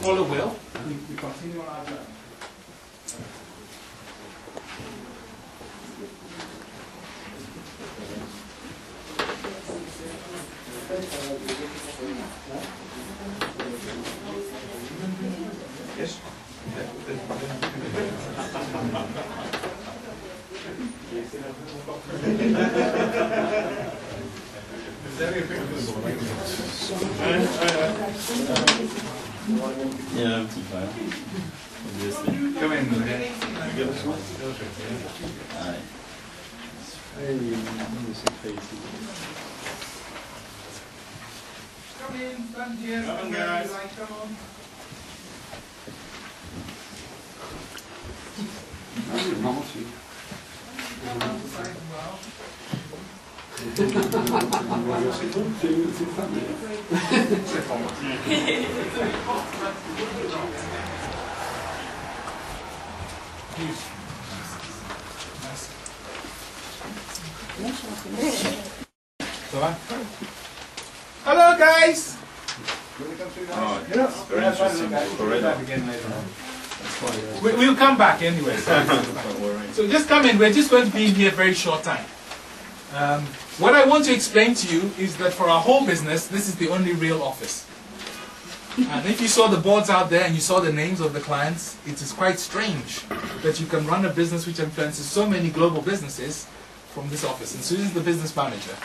follow Will. We continue on our journey. Yes? Yeah, un petit peu. Come in. Come in, stand here. Come on, guys. Come on. Hello, guys. Oh, it's very interesting. We'll come back anyway. Don't worry. So just come in. We're just going to be in here a very short time. What I want to explain to you is that for our whole business, this is the only real office. And if you saw the boards out there and you saw the names of the clients, it is quite strange that you can run a business which influences so many global businesses from this office. And Susan's the business manager.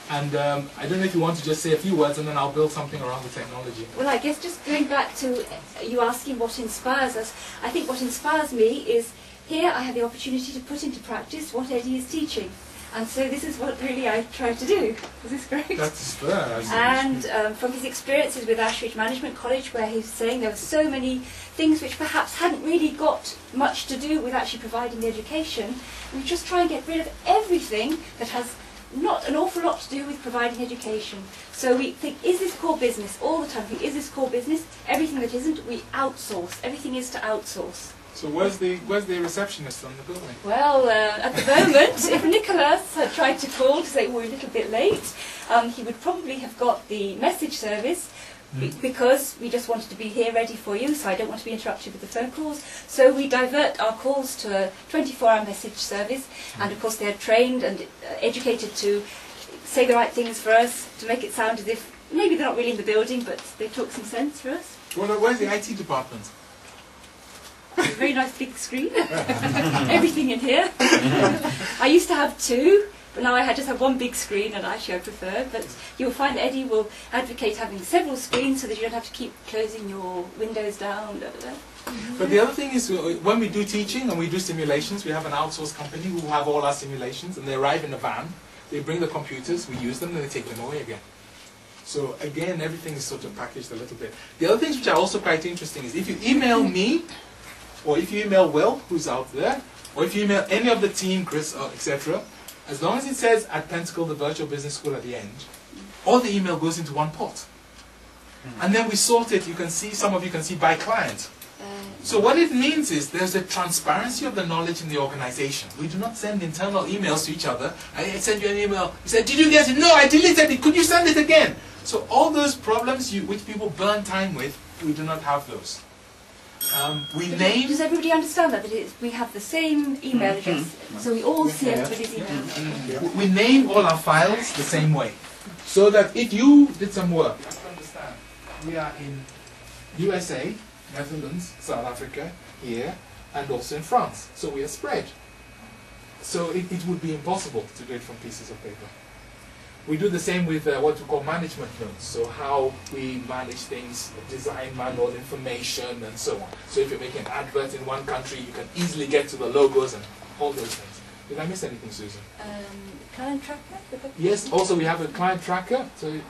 And I don't know if you want to just say a few words and then I'll build something around the technology. Well, I guess just going back to you asking what inspires us, I think what inspires me is here I have the opportunity to put into practice what Eddie is teaching. And so this is what really I try to do. Is this great? That's fair. And from his experiences with Ashridge Management College, where he's saying there were so many things which perhaps hadn't really got much to do with actually providing the education, we just try and get rid of everything that has not an awful lot to do with providing education. So we think, is this core business? All the time we think, is this core business? Everything that isn't, we outsource. Everything is to outsource. So where's the receptionist on the building? Well, at the moment, if Nicholas had tried to call to say we're a little bit late, he would probably have got the message service because we just wanted to be here ready for you, so I don't want to be interrupted with the phone calls. So we divert our calls to a 24-hour message service, and of course they're trained and educated to say the right things for us, to make it sound as if maybe they're not really in the building, but they talk some sense for us. Well, where's the IT department? Very nice big screen. Everything in here. I used to have two, but now I just have one big screen, and actually I prefer. But you'll find Eddie will advocate having several screens so that you don't have to keep closing your windows down. But the other thing is, when we do teaching and we do simulations, we have an outsourced company who have all our simulations, and they arrive in a van, they bring the computers, we use them, and they take them away again. So again, everything is sort of packaged a little bit. The other things which are also quite interesting is if you email me, or if you email Will, who's out there, or if you email any of the team, Chris, etc., as long as it says at Pentacle, the virtual business school at the end, all the email goes into one pot. And then we sort it, you can see, some of you can see by client. So what it means is there's a transparency of the knowledge in the organization. We do not send internal emails to each other. I send you an email, you said, did you get it? No, I deleted it, could you send it again? So all those problems which people burn time with, we do not have those. Does everybody understand that? We have the same email address, so we all see everybody's email. We name all our files the same way, so that if you did some work, you have to understand, we are in USA, Netherlands, South Africa, here, and also in France. So we are spread. So it would be impossible to do it from pieces of paper. We do the same with what we call management notes, so how we manage things, design manual information, and so on. So if you're making an advert in one country, you can easily get to the logos and all those things. Did I miss anything, Susan? Client tracker? Yes, also we have a client tracker.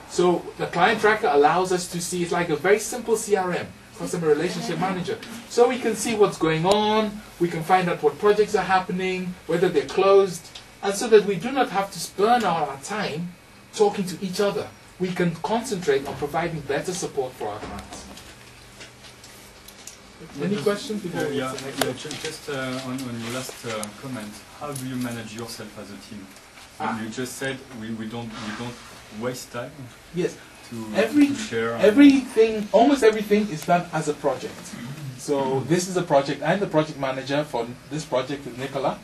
So the client tracker allows us to see, it's like a very simple CRM, Customer Relationship Manager. So we can see what's going on, we can find out what projects are happening, whether they're closed, and so that we do not have to burn our time talking to each other. We can concentrate on providing better support for our clients. Any questions before we just on your last comment, how do you manage yourself as a team? You just said we don't waste time. Yes. to share? Everything, almost everything is done as a project. So this is a project. I'm the project manager for this project with Nicola.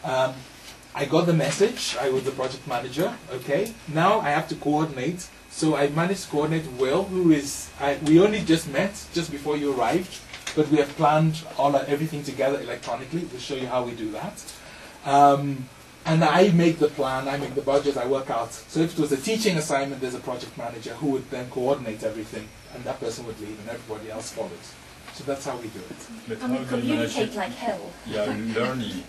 I got the message. I was the project manager. Okay. Now I have to coordinate. So I managed to coordinate Will, who is. We only just met just before you arrived, but we have planned everything together electronically. We'll show you how we do that. And I make the plan. I make the budget. I work out. So if it was a teaching assignment, there's a project manager who would then coordinate everything, and that person would leave, and everybody else follows. So that's how we do it. But And we how do you manage communicate it? like hell. Yeah, learning.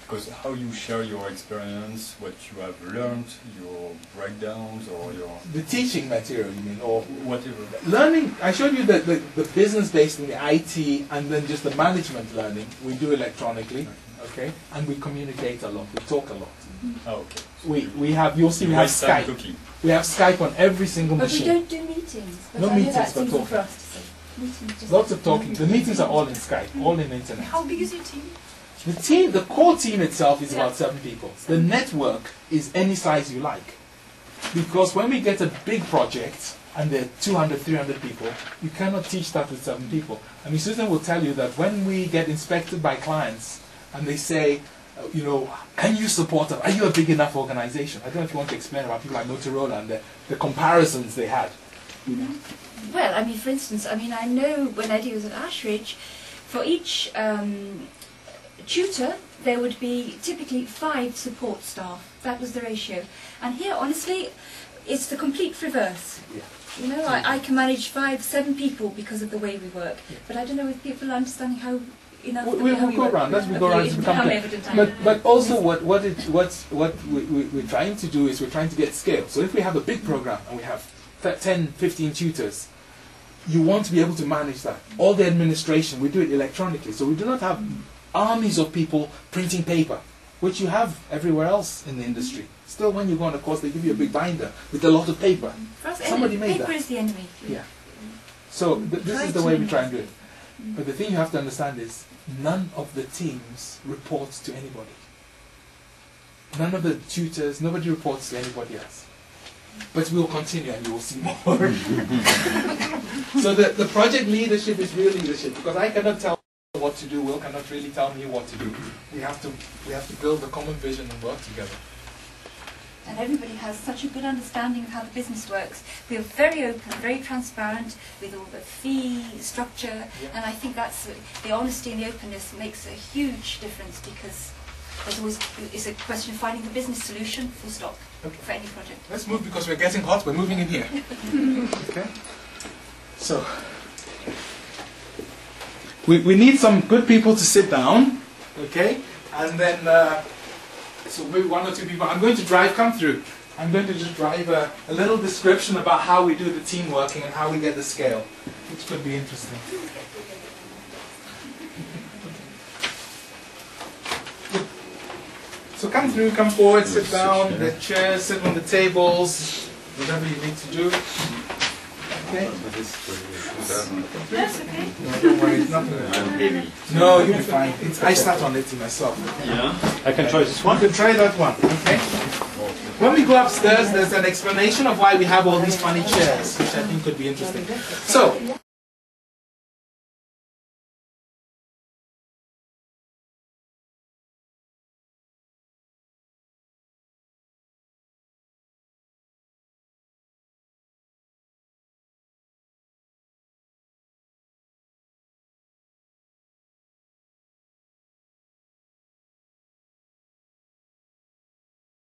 Because how you share your experience, what you have learned, your breakdowns, or your The teaching material, you mean, or whatever. learning? I showed you the business-based and the IT, and then just the management learning. We do electronically, okay, and we communicate a lot. We talk a lot. Oh, okay. We have. You'll see. We have Waste time Skype. cooking. We have Skype on every single But we machine. don't do meetings. But No I know meetings, that's but easy talking. for us to say. Meetings just Lots of talking. The meetings are all in Skype, all in internet. How big is your team? The core team itself is about 7 people. The network is any size you like. Because when we get a big project, and there are 200, 300 people, you cannot teach that with 7 people. I mean, Susan will tell you that when we get inspected by clients, and they say, you know, can you support us? Are you a big enough organization? I don't know if you want to explain about people like Motorola and the comparisons they had. Well, I mean, for instance, I know when Eddie was at Ashridge, for each tutor, there would be typically 5 support staff. That was the ratio. And here, honestly, it's the complete reverse. Yeah. You know, I can manage 5, 7 people because of the way we work. But I don't know if people are understanding how, you know, We'll how we go work. around. Let's go around. It's to become become clear. evident, I know. But also what we're trying to do is we're trying to get scale. So if we have a big program and we have 10, 15 tutors, you want to be able to manage that. All the administration, we do it electronically. So we do not have armies of people printing paper, which you have everywhere else in the industry. Still, when you go on a course, they give you a big binder with a lot of paper. For us, Somebody made paper that. is the enemy. Yeah. So this is the way we try and do it. But the thing you have to understand is none of the teams reports to anybody. None of the tutors, nobody reports to anybody else. But we'll continue and you will see more. So the project leadership is real leadership, because I cannot tell what to do, Will cannot really tell me what to do. We have to build a common vision and work together. And everybody has such a good understanding of how the business works. We are very open, very transparent with all the fee structure, and I think that's the honesty and the openness makes a huge difference, because there's always it's a question of finding the business solution, full stop, for any project. Let's move because we're getting hot. We're moving in here. Okay. So we need some good people to sit down. Okay, and then. So maybe 1 or 2 people. I'm going to drive, come through. I'm going to just drive a little description about how we do the team working and how we get the scale, which could be interesting. So come through, come forward, sit down, the chairs, sit on the tables, whatever you need to do. Okay? That's okay. No, don't worry, it's not gonna. No, you'll be fine. I sat on it myself. Yeah. I can try this You can try that one, okay? When we go upstairs, there's an explanation of why we have all these funny chairs, which I think could be interesting. So,